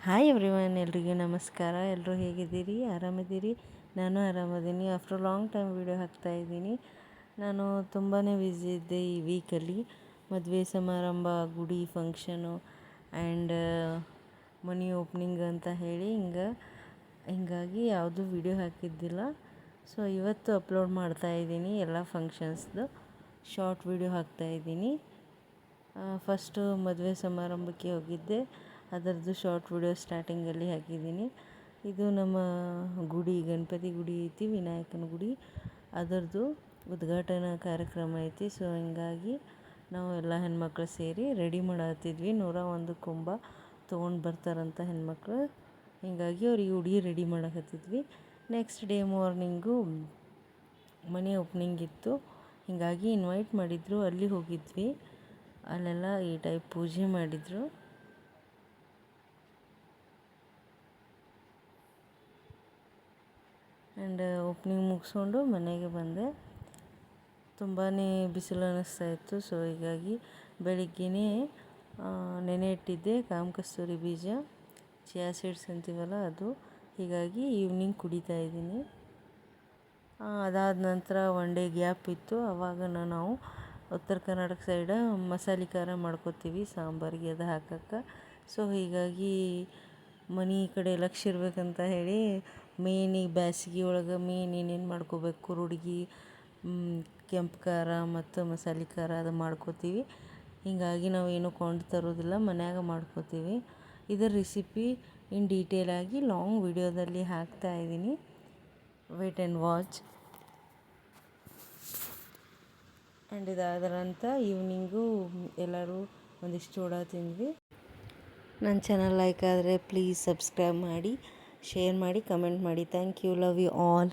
Hi everyone, ಎಲ್ರಿಗೂ ನಮಸ್ಕಾರ. ಎಲ್ಲರೂ ಹೇಗಿದ್ದೀರಿ? ಆರಾಮಿದ್ದೀರಿ? ನಾನು ಆರಾಮದೀನಿ. ಆಫ್ಟರ್ ಲಾಂಗ್ ಟೈಮ್ ವೀಡಿಯೋ ಹಾಕ್ತಾಯಿದ್ದೀನಿ. ನಾನು ತುಂಬಾ ಬ್ಯುಸಿ ಇದ್ದೆ ಈ ವೀಕಲ್ಲಿ. ಮದುವೆ ಸಮಾರಂಭ, ಗುಡಿ ಫಂಕ್ಷನು ಆ್ಯಂಡ್ ಮನಿ ಓಪ್ನಿಂಗ್ ಅಂತ ಹೇಳಿ ಹಿಂಗಾಗಿ ಯಾವುದೂ ವೀಡಿಯೋ ಹಾಕಿದ್ದಿಲ್ಲ. ಸೊ ಇವತ್ತು ಅಪ್ಲೋಡ್ ಮಾಡ್ತಾಯಿದ್ದೀನಿ ಎಲ್ಲ ಫಂಕ್ಷನ್ಸ್ದು ಶಾರ್ಟ್ ವೀಡಿಯೋ ಹಾಕ್ತಾಯಿದ್ದೀನಿ. ಫಸ್ಟು ಮದುವೆ ಸಮಾರಂಭಕ್ಕೆ ಹೋಗಿದ್ದೆ, ಅದರದ್ದು ಶಾರ್ಟ್ ವಿಡಿಯೋ ಸ್ಟಾರ್ಟಿಂಗಲ್ಲಿ ಹಾಕಿದ್ದೀನಿ. ಇದು ನಮ್ಮ ಗುಡಿ, ಗಣಪತಿ ಗುಡಿ ಐತಿ, ವಿನಾಯಕನ ಗುಡಿ, ಅದರದ್ದು ಉದ್ಘಾಟನಾ ಕಾರ್ಯಕ್ರಮ ಐತಿ. ಸೊ ಹಿಂಗಾಗಿ ನಾವು ಎಲ್ಲ ಹೆಣ್ಮಕ್ಳು ಸೇರಿ ರೆಡಿ ಮಾಡತ್ತಿದ್ವಿ. 101 ಕುಂಭ ತೊಗೊಂಡು ಬರ್ತಾರಂತ ಹೆಣ್ಮಕ್ಳು, ಹೀಗಾಗಿ ಅವ್ರಿಗೆ ಉಡಿ ರೆಡಿ ಮಾಡಕತ್ತಿದ್ವಿ. ನೆಕ್ಸ್ಟ್ ಡೇ ಮಾರ್ನಿಂಗು ಮನೆ ಓಪ್ನಿಂಗ್ ಇತ್ತು, ಹೀಗಾಗಿ ಇನ್ವೈಟ್ ಮಾಡಿದ್ರು, ಅಲ್ಲಿ ಹೋಗಿದ್ವಿ. ಅಲ್ಲೆಲ್ಲ ಈ ಟೈಪ್ ಪೂಜೆ ಮಾಡಿದರು. ಆ್ಯಂಡ್ ಓಪ್ನಿಂಗ್ ಮುಗಿಸ್ಕೊಂಡು ಮನೆಗೆ ಬಂದೆ. ತುಂಬಾ ಬಿಸಿಲು ಅನ್ನಿಸ್ತಾ ಇತ್ತು. ಸೊ ಹೀಗಾಗಿ ಬೆಳಿಗ್ಗೆನೇ ನೆನೆ ಇಟ್ಟಿದ್ದೆ ಕಾಮಕಸ್ತೂರಿ ಬೀಜ, ಚಿಯಾ ಸೀಡ್ಸ್ ಅಂತೀವಲ್ಲ ಅದು. ಹೀಗಾಗಿ ಈವ್ನಿಂಗ್ ಕುಡಿತಾ ಇದ್ದೀನಿ. ಅದಾದ ನಂತರ ಒನ್ ಡೇ ಗ್ಯಾಪ್ ಇತ್ತು. ಆವಾಗ ನಾವು ಉತ್ತರ ಕರ್ನಾಟಕ ಸೈಡ ಮಸಾಲೆ ಖಾರ ಮಾಡ್ಕೋತೀವಿ ಸಾಂಬಾರಿಗೆ ಅದು ಹಾಕಕ್ಕೆ. ಸೊ ಹೀಗಾಗಿ ಮನೆ ಕಡೆ ಲಕ್ಷ್ಯ ಇರ್ಬೇಕಂತ ಹೇಳಿ ಮೇನ್ ಈ ಬ್ಯಾಸಿಗೆ ಒಳಗೆ ಮೇನ್ ಏನೇನು ಮಾಡ್ಕೋಬೇಕು, ಕುರುಡ್ಗಿ, ಕೆಂಪು ಖಾರ ಮತ್ತು ಮಸಾಲೆ ಖಾರ ಅದು ಮಾಡ್ಕೋತೀವಿ. ಹೀಗಾಗಿ ನಾವು ಏನು ಕೊಂಡು ತರೋದಿಲ್ಲ, ಮನ್ಯಾಗ ಮಾಡ್ಕೋತೀವಿ. ಇದರ ರೆಸಿಪಿ ಇನ್ ಡೀಟೇಲಾಗಿ ಲಾಂಗ್ ವಿಡಿಯೋದಲ್ಲಿ ಹಾಕ್ತಾಯಿದ್ದೀನಿ, ವೇಟ್ ಆ್ಯಂಡ್ ವಾಚ್. ಆ್ಯಂಡ್ ಇದಾದ ನಂತರ ಈವ್ನಿಂಗು ಎಲ್ಲರೂ ಒಂದಿಷ್ಟು ಚೂಡ ತಿಂದ್ವಿ. ನನ್ನ ಚಾನಲ್ ಲೈಕ್ ಆದರೆ ಪ್ಲೀಸ್ ಸಬ್ಸ್ಕ್ರೈಬ್ ಮಾಡಿ, ಶೇರ್ ಮಾಡಿ, ಕಮೆಂಟ್ ಮಾಡಿ. Thank you, love you all.